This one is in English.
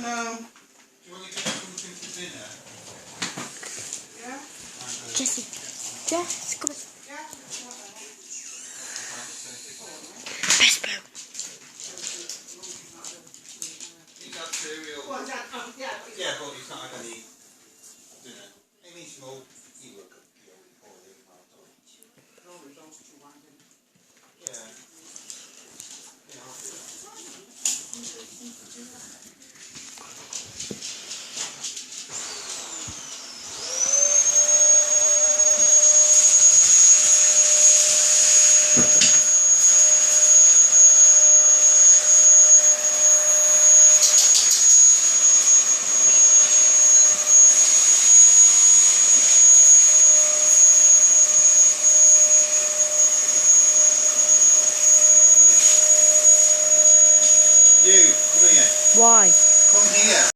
No. Do you want to get something for dinner? Yeah? Jessie. Jess, come on. Yeah. Best bro. He's had cereal. Well, Dad, Yeah, but he's not had any dinner. He needs more. He will cook the old poorly. Yeah. Yeah, I'll do that. You, come here. Why? Come here.